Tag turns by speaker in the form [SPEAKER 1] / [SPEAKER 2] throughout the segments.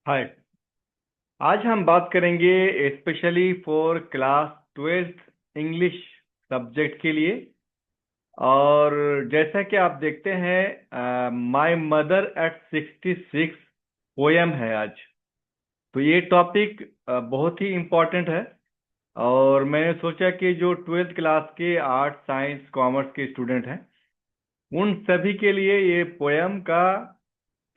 [SPEAKER 1] हाय। आज हम बात करेंगे specially for class 12th English subject के लिए। और जैसा कि आप देखते हैं माय मदर एट 66 पोयम है आज। तो ये टॉपिक बहुत ही इम्पोर्टेंट है। और मैंने सोचा कि जो 12th क्लास के आर्ट साइंस कॉमर्स के स्टूडेंट हैं उन सभी के लिए ये पोयम का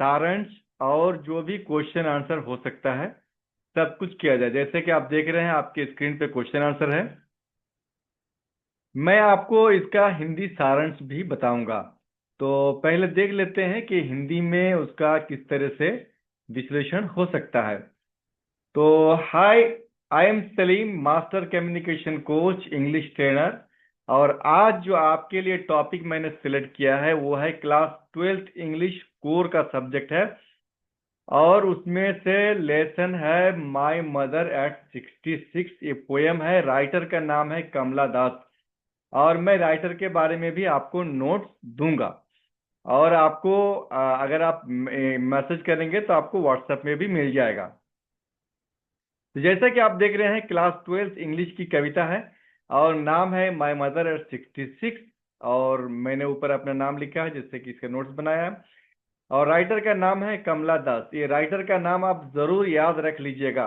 [SPEAKER 1] सारांश और जो भी क्वेश्चन आंसर हो सकता है सब कुछ किया जाए। जैसे कि आप देख रहे हैं आपके स्क्रीन पे क्वेश्चन आंसर है। मैं आपको इसका हिंदी सारांश भी बताऊंगा। तो पहले देख लेते हैं कि हिंदी में उसका किस तरह से विश्लेषण हो सकता है। तो hi, I am Salim, master communication coach, English trainer. और आज जो आपके लिए टॉपिक मैंने सिलेक्ट किया है वो है क्लास 12th इंग्लिश कोर का सब्जेक्ट है। और उसमें से लेसन है माय मदर एट 66। ये पोयम है, राइटर का नाम है कमला दास। और मैं राइटर के बारे में भी आपको नोट्स दूंगा। और आपको अगर आप मैसेज करेंगे तो आपको व्हाट्सएप में भी मिल जाएगा। तो जैसा कि आप देख रहे हैं क्लास 12th इंग्लिश की कविता है और नाम है माय मदर एट 66। और मैंने ऊपर अपना नाम लिखा है जिससे कि इसका नोट्स बनाया है। और राइटर का नाम है कमला दास। ये राइटर का नाम आप जरूर याद रख लीजिएगा।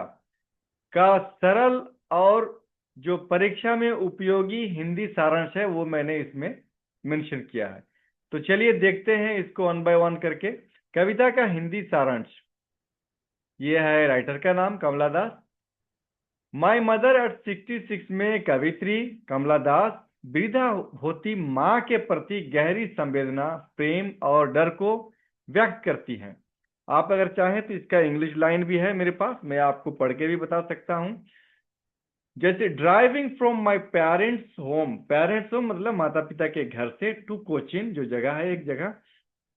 [SPEAKER 1] का सरल और जो परीक्षा में उपयोगी हिंदी सारांश है वो मैंने इसमें मेंशन किया है। तो चलिए देखते हैं इसको वन बाय वन करके। कविता का हिंदी सारांश। ये है राइटर का नाम कमला दास। माय मदर एट 66 में कवित्री कमला दास वृद्धा होती माँ के प्रति गहरी संवेदना, प्रेम और डर को व्यक्त करती हैं। आप अगर चाहें तो इसका इंग्लिश लाइन भी है मेरे पास, मैं आपको पढ़ के भी बता सकता हूं। जैसे driving from my parents home मतलब माता पिता के घर से, टू कोचिन जो जगह है एक जगह।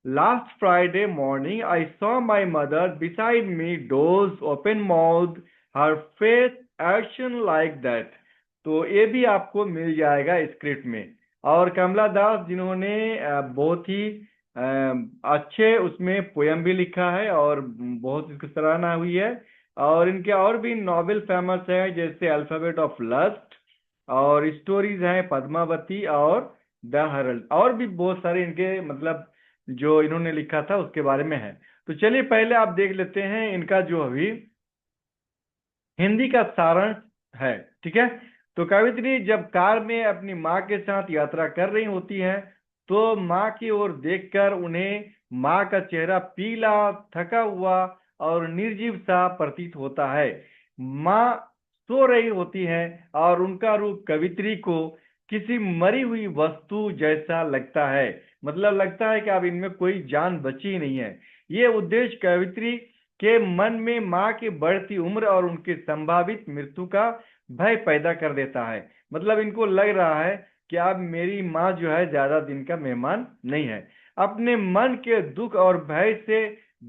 [SPEAKER 1] Last Friday morning I saw my mother beside me, dose open mouth, her face action like that. तो ये भी आपको मिल जाएगा स्क्रिप्ट में। और कमला दास जिन्होंने बहुत ही अच्छे उसमें पोयम भी लिखा है और बहुत इसकी सराहना हुई है। और इनके और भी नॉवेल फेमस है जैसे अल्फाबेट ऑफ लस्ट। और स्टोरीज हैं पद्मावती और द हरल्ड। और भी बहुत सारे इनके मतलब जो इन्होंने लिखा था उसके बारे में है। तो चलिए पहले आप देख लेते हैं इनका जो अभी हिंदी का सारांश है। ठीक है। तो कवित्री जब कार में अपनी माँ के साथ यात्रा कर रही होती है तो माँ की ओर देखकर उन्हें माँ का चेहरा पीला, थका हुआ और निर्जीव सा प्रतीत होता है। माँ सो रही होती है और उनका रूप कवित्री को किसी मरी हुई वस्तु जैसा लगता है। मतलब लगता है कि अब इनमें कोई जान बची ही नहीं है। ये उद्देश्य कवित्री के मन में माँ की बढ़ती उम्र और उनकी संभावित मृत्यु का भय पैदा कर देता है। मतलब इनको लग रहा है कि अब मेरी माँ जो है ज्यादा दिन का मेहमान नहीं है। अपने मन के दुख और भय से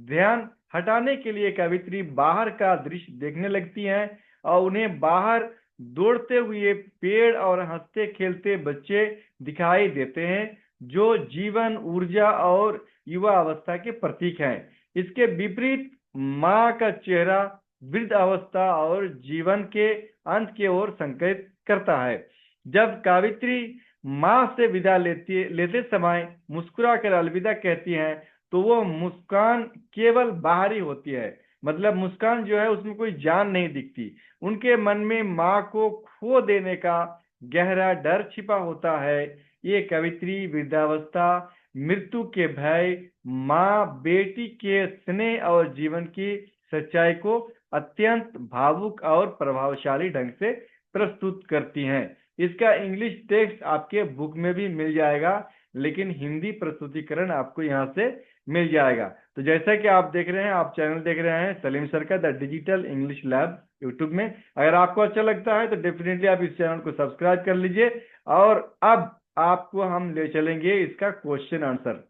[SPEAKER 1] ध्यान हटाने के लिए कवित्री बाहर का दृश्य देखने लगती हैं और उन्हें बाहर दौड़ते हुए पेड़ और हंसते खेलते बच्चे दिखाई देते हैं जो जीवन, ऊर्जा और युवा अवस्था के प्रतीक हैं। इसके विपरीत माँ का चेहरा वृद्ध अवस्था और जीवन के अंत की ओर संकेत करता है। जब कावित्री माँ से विदा लेते समय मुस्कुराकर अलविदा कहती हैं तो वो मुस्कान केवल बाहरी होती है। मतलब मुस्कान जो है उसमें कोई जान नहीं दिखती। उनके मन में माँ को खो देने का गहरा डर छिपा होता है। ये कवित्री वृद्धावस्था, मृत्यु के भय, माँ बेटी के स्नेह और जीवन की सच्चाई को अत्यंत भावुक और प्रभावशाली ढंग से प्रस्तुत करती हैं। इसका इंग्लिश टेक्स्ट आपके बुक में भी मिल जाएगा लेकिन हिंदी प्रस्तुतिकरण आपको यहाँ से मिल जाएगा। तो जैसा कि आप देख रहे हैं, आप चैनल देख रहे हैं सलीम सर का the digital English lab YouTube में। अगर आपको अच्छा लगता है तो डेफिनेटली आप इस चैनल को सब्सक्राइब कर लीजिए। और अब आपको हम ले चलेंगे इसका क्वेश्चन आंसर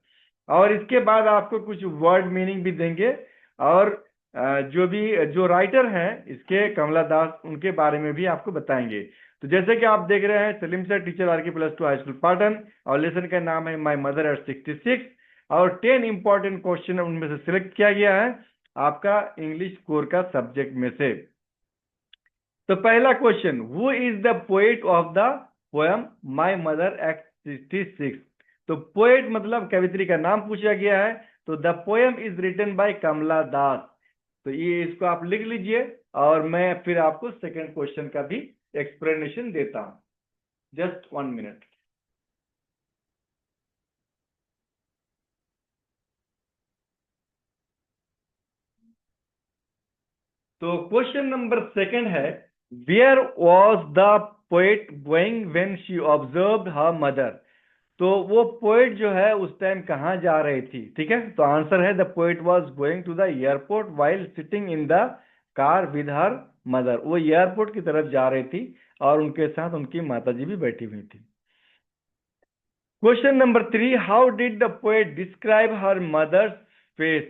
[SPEAKER 1] और इसके बाद आपको कुछ वर्ड मीनिंग भी देंगे। और जो भी जो राइटर हैं इसके कमला दास उनके बारे में भी आपको बताएंगे। तो जैसे कि आप देख रहे हैं सलीम सर, टीचर आर के +2 हाई स्कूल पाटन। और लेसन का नाम है माय मदर एट 66। और 10 इंपॉर्टेंट क्वेश्चन उनमें से सिलेक्ट किया गया है आपका इंग्लिश कोर का सब्जेक्ट में से। तो पहला question, who is the poet of the poem my mother act 66। तो पोएट मतलब कवित्री का नाम पूछा गया है। तो the poem is written by Kamala Das. तो ये इसको आप लिख लीजिए और मैं फिर आपको सेकंड क्वेश्चन का भी एक्सप्लेनेशन देता हूं। Just 1 minute. तो क्वेश्चन नंबर सेकंड है, where was the poet going when she observed her mother. तो वो पोएट जो है उस टाइम कहाँ जा रही थी, ठीक है। तो आंसर है, the poet was going to the airport while sitting in the car with her mother. वो एयरपोर्ट की तरफ जा रही थी और उनके साथ उनकी माताजी भी बैठी हुई थी। Question number 3, how did the poet describe her mother's face.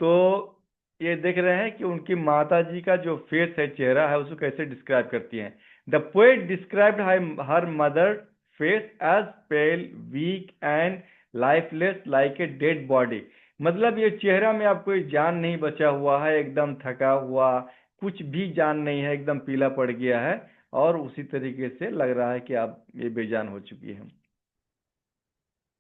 [SPEAKER 1] तो ये देख रहे हैं कि उनकी माताजी का जो फेस है, चेहरा है, उसको कैसे डिस्क्राइब करती हैं। The poet described her mother face as pale, weak and lifeless like a dead body. मतलब ये चेहरा में अब कोई जान नहीं बचा हुआ है, एकदम थका हुआ, कुछ भी जान नहीं है, एकदम पीला पड़ गया है और उसी तरीके से लग रहा है कि अब ये बेजान हो चुकी है।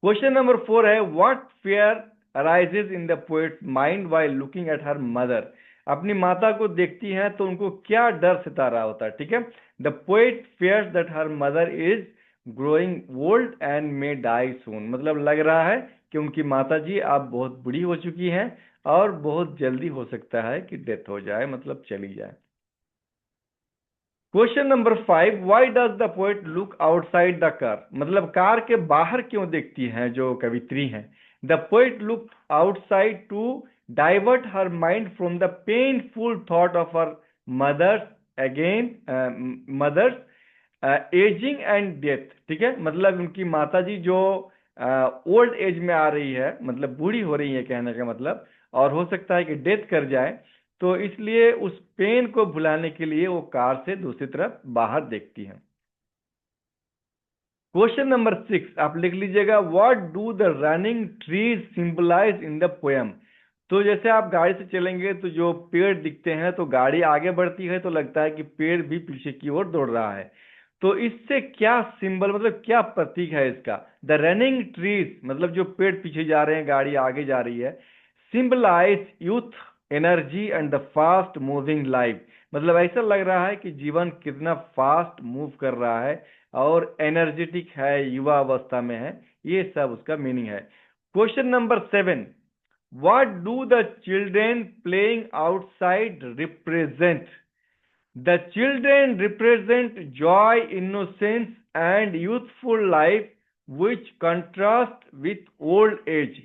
[SPEAKER 1] क्वेश्चन नंबर 4 है, what fear arises in the poet mind while looking at her mother. अपनी माता को देखती हैं तो उनको क्या डर सता रहा होता है, ठीक है। The poet fears that her mother is growing old and may die soon. मतलब लग रहा है कि उनकी माता जी अब बहुत बूढ़ी हो चुकी हैं और बहुत जल्दी हो सकता है कि डेथ हो जाए, मतलब चली जाए। Question number 5, why does the poet look outside the car. मतलब कार के बाहर क्यों देखती हैं जो कवित्री हैं। The poet look outside to divert her mind from the painful thought of her mother's again mother's ageing and death, ठीक है। मतलब उनकी माताजी जो ओल्ड एज में आ रही है, मतलब बूढ़ी हो रही है कहने का मतलब, और हो सकता है कि डेथ कर जाए, तो इसलिए उस पेन को भुलाने के लिए वो कार से दूसरी तरफ बाहर देखती हैं। क्वेश्चन नंबर 6 आप लिख लीजिएगा, what do the running trees symbolise in the poem. तो जैसे आप गाड़ी से चलेंगे तो जो पेड़ दिखते हैं, तो गाड़ी आगे बढ़ती है तो लगता है कि पेड़ भी पीछे की ओर दौड़ रहा है। तो इससे क्या सिंबल, मतलब क्या प्रतीक है इसका। द रनिंग ट्रीज मतलब जो पेड़ पीछे जा रहे हैं, गाड़ी आगे जा रही है, symbolise youth, energy and the fast moving life. मतलब ऐसा लग रहा है कि जीवन कितना फास्ट मूव कर रहा है और एनर्जेटिक है, युवा अवस्था में है, ये सब उसका मीनिंग है। Question number 7, what do the children playing outside represent. The children represent Joy, innocence and youthful life which contrast with old age.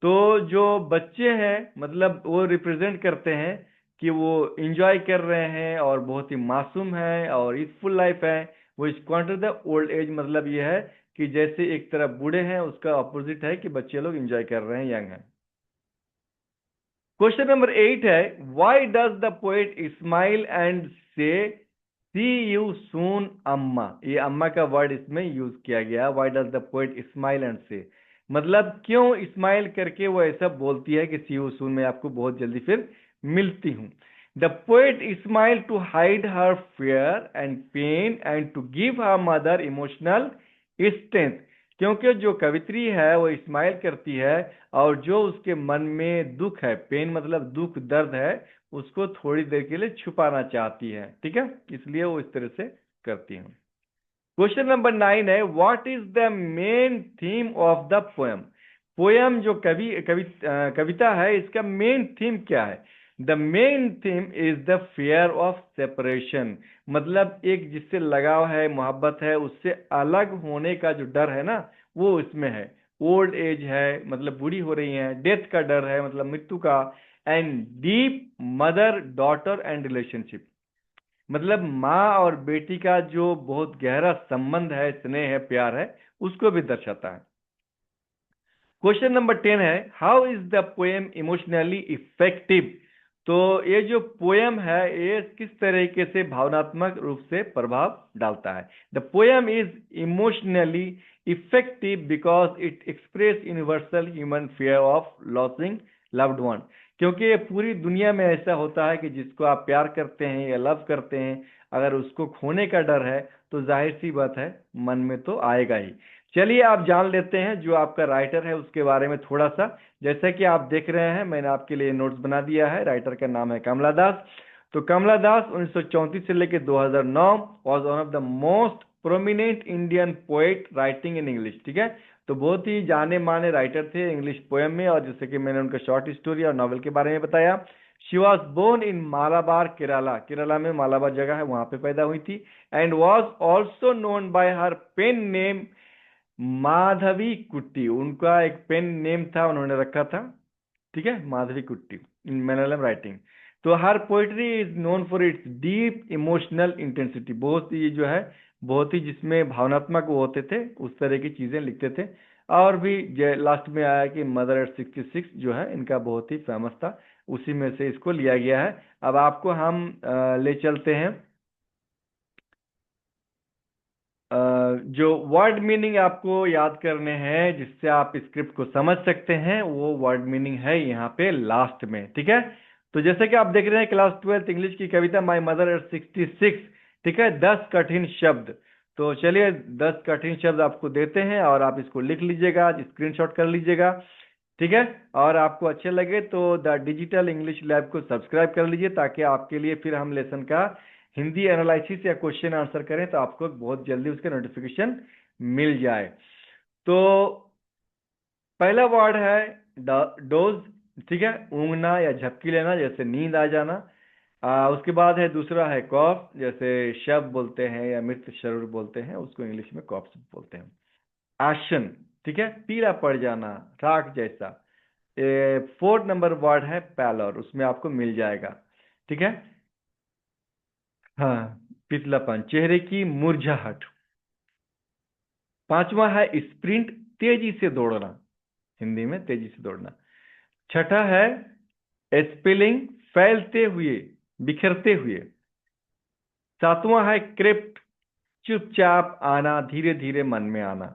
[SPEAKER 1] तो जो बच्चे हैं, मतलब वो रिप्रेजेंट करते हैं कि वो इंजॉय कर रहे हैं और बहुत ही मासूम है और यूथफुल लाइफ है। वो इस क्वांटर द ओल्ड एज, मतलब ये है कि जैसे एक तरफ बूढ़े हैं, उसका अपोजिट है कि बच्चे लोग इंजॉय कर रहे हैं, यंग हैं। क्वेश्चन नंबर 8 है, why does the poet smile and से सी यू सून अम्मा। ये अम्मा का वर्ड इसमें यूज किया गया, why does the poet smile and से। मतलब क्यों स्माइल करके वो ऐसा बोलती है कि सी यू सून, मैं आपको बहुत जल्दी फिर मिलती हूँ। The poet smile to hide her fear and pain and to give her mother emotional strength. क्योंकि जो कवित्री है वो स्माइल करती है और जो उसके मन में दुख है, पेन मतलब दुख, दर्द है, उसको थोड़ी देर के लिए छुपाना चाहती है, ठीक है, इसलिए वो इस तरह से करती है। क्वेश्चन नंबर 9 है, what is the main theme of the poem. Poem जो कविता है, इसका मेन थीम क्या है। The main theme is the fear of separation. मतलब एक जिससे लगाव है, मोहब्बत है, उससे अलग होने का जो डर है ना, वो इसमें है। ओल्ड एज है, मतलब बूढ़ी हो रही है, डेथ का डर है, मतलब मृत्यु का, and deep mother daughter and relationship. मतलब माँ और बेटी का जो बहुत गहरा संबंध है, स्नेह है, प्यार है, उसको भी दर्शाता है। क्वेश्चन नंबर 10 है, how is the poem emotionally effective. तो ये जो पोएम है, ये किस तरीके से भावनात्मक रूप से प्रभाव डालता है। The poem is emotionally effective because it express universal human fear of losing loved one. क्योंकि ये पूरी दुनिया में ऐसा होता है कि जिसको आप प्यार करते हैं या लव करते हैं, अगर उसको खोने का डर है तो जाहिर सी बात है मन में तो आएगा ही। चलिए आप जान लेते हैं जो आपका राइटर है उसके बारे में थोड़ा सा। जैसा कि आप देख रहे हैं, मैंने आपके लिए नोट्स बना दिया है। राइटर का नाम है कमला दास। तो कमला दास 1934 से लेकर 2009 was one of the most prominent Indian poet writing in English. ठीक है, तो बहुत ही जाने माने राइटर थे इंग्लिश पोएम में, और जैसे कि मैंने उनका शॉर्ट स्टोरी और नॉवल के बारे में बताया। She was born in Malabar Kerala, Kerala में मालाबार जगह है वहां पे पैदा हुई थी। And was also known by her pen name Madhavi Kutty. उनका एक पेन नेम था, उन्होंने रखा था, ठीक है, माधवी कुट्टी, इन मलयालम राइटिंग। तो her poetry is known for its deep emotional intensity. बहुत ही जो है, बहुत ही जिसमें भावनात्मक वो होते थे, उस तरह की चीजें लिखते थे। और भी लास्ट में आया कि मदर एट 66 जो है इनका बहुत ही फेमस था, उसी में से इसको लिया गया है। अब आपको हम ले चलते हैं जो वर्ड मीनिंग आपको याद करने हैं जिससे आप स्क्रिप्ट को समझ सकते हैं, वो वर्ड मीनिंग है यहाँ पे लास्ट में। ठीक है, तो जैसे कि आप देख रहे हैं क्लास 12 इंग्लिश की कविता माई मदर एट 66। ठीक है, 10 कठिन शब्द। तो चलिए 10 कठिन शब्द आपको देते हैं और आप इसको लिख लीजिएगा, स्क्रीनशॉट कर लीजिएगा। ठीक है, और आपको अच्छे लगे तो द डिजिटल इंग्लिश लैब को सब्सक्राइब कर लीजिए, ताकि आपके लिए फिर हम लेसन का हिंदी एनालिसिस या क्वेश्चन आंसर करें तो आपको बहुत जल्दी उसके नोटिफिकेशन मिल जाए। तो पहला वर्ड है डोज। ठीक है, ऊँघना या झपकी लेना, जैसे नींद आ जाना। उसके बाद है दूसरा है कॉफ, जैसे शव बोलते हैं या मृत शरीर बोलते हैं, उसको इंग्लिश में कॉप्स बोलते हैं। आशन, ठीक है, पीला पड़ जाना, राख जैसा। फोर्थ नंबर वर्ड है पैलर, उसमें आपको मिल जाएगा। ठीक है, हाँ, पितलापन, चेहरे की मुरझाहट। पांचवा है स्प्रिंट, तेजी से दौड़ना, हिंदी में तेजी से दौड़ना। छठा है स्पेलिंग, फैलते हुए, बिखरते हुए। सातवां है क्रिप्ट, चुपचाप आना, धीरे धीरे मन में आना।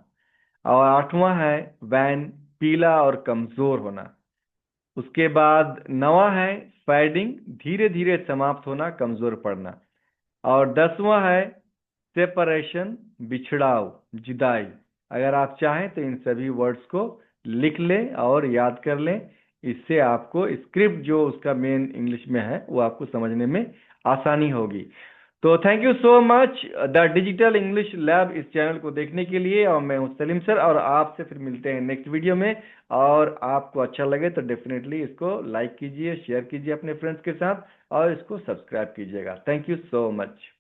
[SPEAKER 1] और आठवां है वैन, पीला और कमजोर होना। उसके बाद नवा है फैडिंग, धीरे धीरे समाप्त होना, कमजोर पड़ना। और 10वां है सेपरेशन, बिछड़ाव, जुदाई। अगर आप चाहें तो इन सभी वर्ड्स को लिख लें और याद कर लें, इससे आपको स्क्रिप्ट जो उसका मेन इंग्लिश में है वो आपको समझने में आसानी होगी। तो thank you so much the digital English lab इस चैनल को देखने के लिए, और मैं हूं सलीम सर, और आपसे फिर मिलते हैं नेक्स्ट वीडियो में। और आपको अच्छा लगे तो डेफिनेटली इसको लाइक कीजिए, शेयर कीजिए अपने फ्रेंड्स के साथ, और इसको सब्सक्राइब कीजिएगा। Thank you so much.